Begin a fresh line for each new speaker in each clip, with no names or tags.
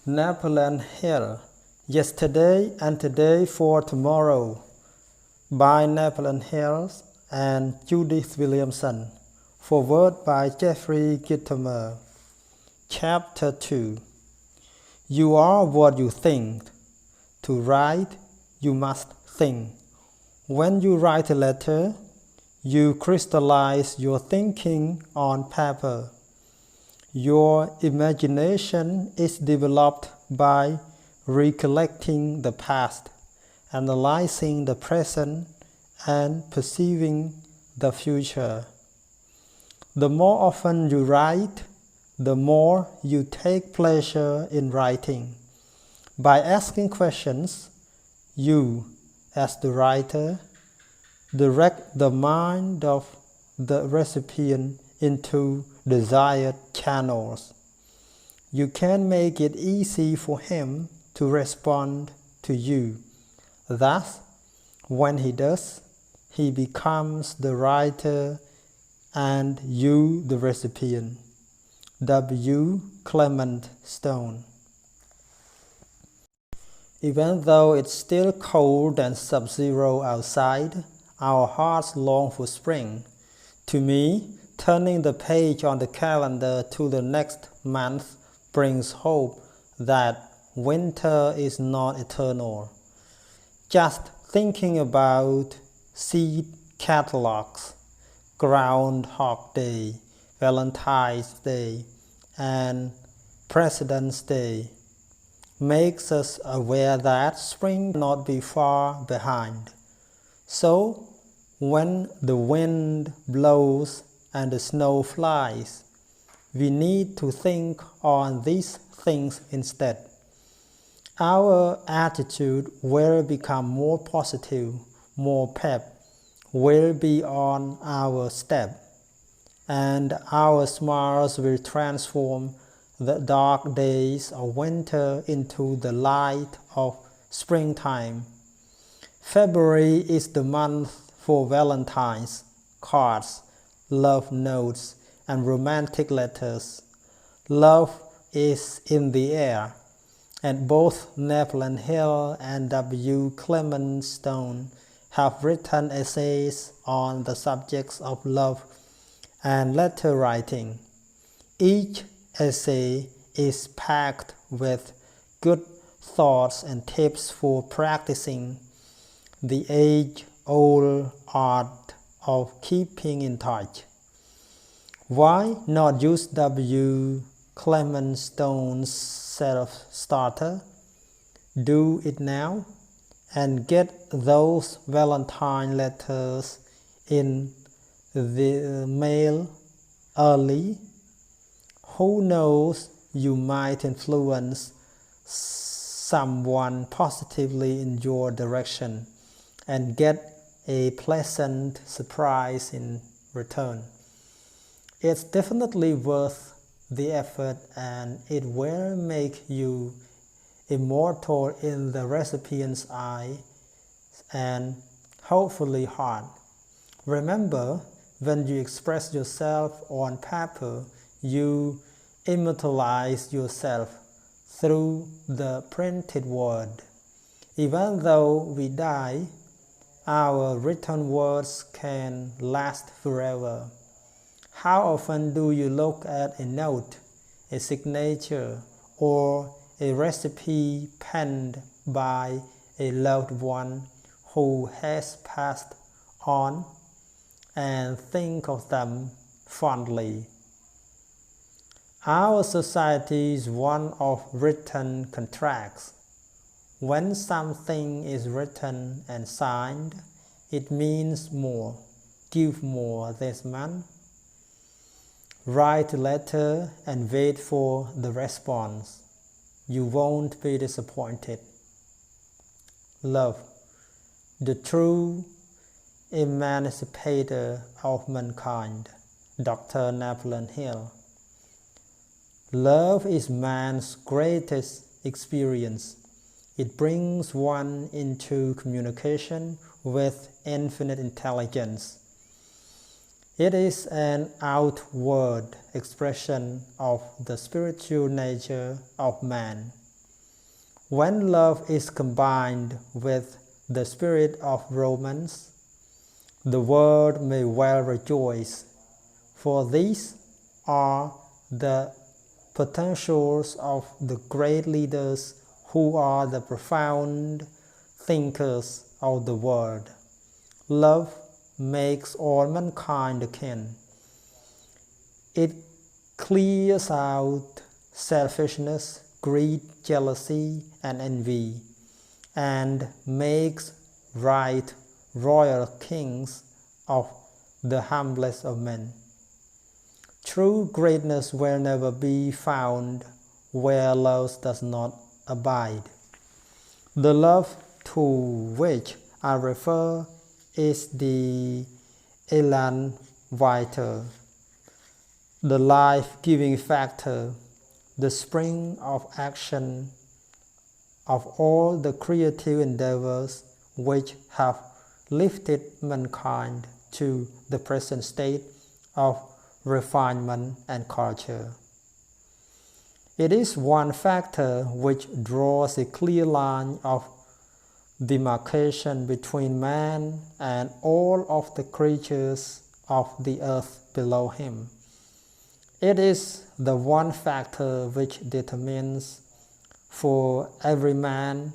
Napoleon Hill, Yesterday and Today for Tomorrow, by Napoleon Hill and Judith Williamson. Foreword by Jeffrey Gitomer. Chapter 2. You are what you think. To write, you must think. When you write a letter, you crystallize your thinking on paper. Your imagination is developed by recollecting the past, analyzing the present, and perceiving the future. The more often you write, the more you take pleasure in writing. By asking questions, you, as the writer, direct the mind of the recipient into desired channels. You can make it easy for him to respond to you. Thus, when he does, he becomes the writer and you the recipient. W. Clement Stone. Even though it's still cold and sub-zero outside, our hearts long for spring. To me, turning the page on the calendar to the next month brings hope that winter is not eternal. Just thinking about seed catalogs, Groundhog Day, Valentine's Day, and President's Day makes us aware that spring will not be far behind. So, when the wind blows and the snow flies, we need to think on these things instead. Our attitude will become more positive, more pep, will be on our step, and our smiles will transform the dark days of winter into the light of springtime. February is the month for Valentine's, cards, love notes, and romantic letters. Love is in the air, and both Napoleon Hill and W. Clement Stone have written essays on the subjects of love and letter writing. Each essay is packed with good thoughts and tips for practicing the age-old art of keeping in touch. Why not use W. Clement Stone's self-starter? Do it now and get those Valentine letters in the mail early. Who knows, you might influence someone positively in your direction and get a pleasant surprise in return. It's definitely worth the effort, and it will make you immortal in the recipient's eye and hopefully heart. Remember, when you express yourself on paper, you immortalize yourself through the printed word. Even though we die, our written words can last forever. How often do you look at a note, a signature, or a recipe penned by a loved one who has passed on and think of them fondly? Our society is one of written contracts. When something is written and signed, it means more. Give more this month. Write a letter and wait for the response. You won't be disappointed. Love, the true emancipator of mankind. Dr. Napoleon Hill. Love is man's greatest experience. It brings one into communication with infinite intelligence. It is an outward expression of the spiritual nature of man. When love is combined with the spirit of romance, the world may well rejoice, for these are the potentials of the great leaders who are the profound thinkers of the world. Love makes all mankind akin. It clears out selfishness, greed, jealousy, and envy, and makes right royal kings of the humblest of men. True greatness will never be found where love does not abide. The love to which I refer is the elan vital, the life-giving factor, the spring of action of all the creative endeavors which have lifted mankind to the present state of refinement and culture. It is one factor which draws a clear line of demarcation between man and all of the creatures of the earth below him. It is the one factor which determines for every man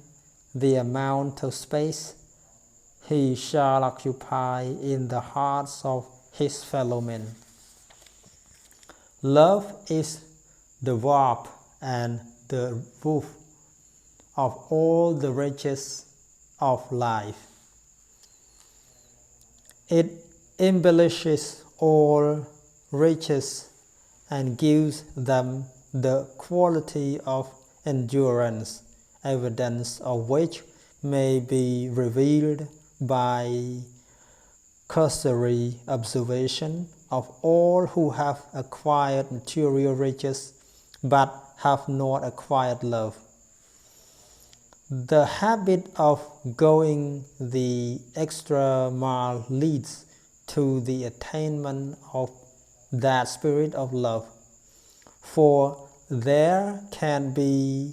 the amount of space he shall occupy in the hearts of his fellow men. Love is the warp and the woof of all the riches of life. It embellishes all riches and gives them the quality of endurance, evidence of which may be revealed by cursory observation of all who have acquired material riches but have not acquired love. The habit of going the extra mile leads to the attainment of that spirit of love, for there can be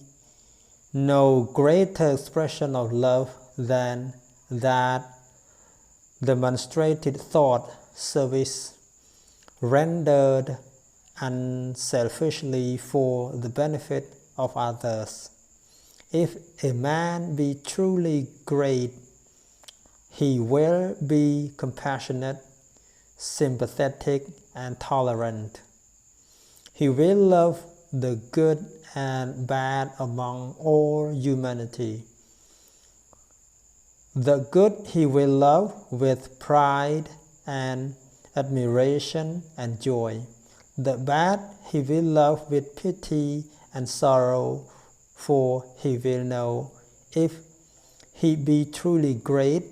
no greater expression of love than that demonstrated thought service rendered unselfishly for the benefit of others. If a man be truly great, he will be compassionate, sympathetic, and tolerant. He will love the good and bad among all humanity. The good he will love with pride and admiration and joy. The bad he will love with pity and sorrow, for he will know, if he be truly great,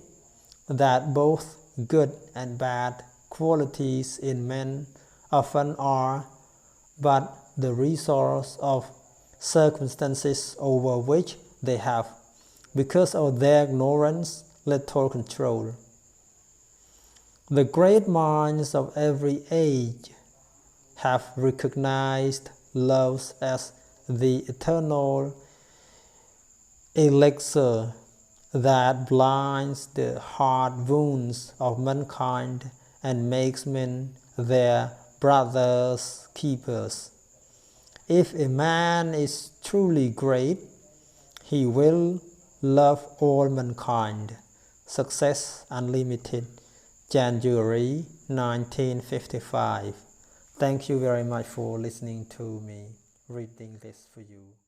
that both good and bad qualities in men often are but the result of circumstances over which they have, because of their ignorance, little control. The great minds of every age have recognized love as the eternal elixir that blinds the heart wounds of mankind and makes men their brother's keepers. If a man is truly great, he will love all mankind. Success Unlimited, January 1955. Thank you very much for listening to me reading this for you.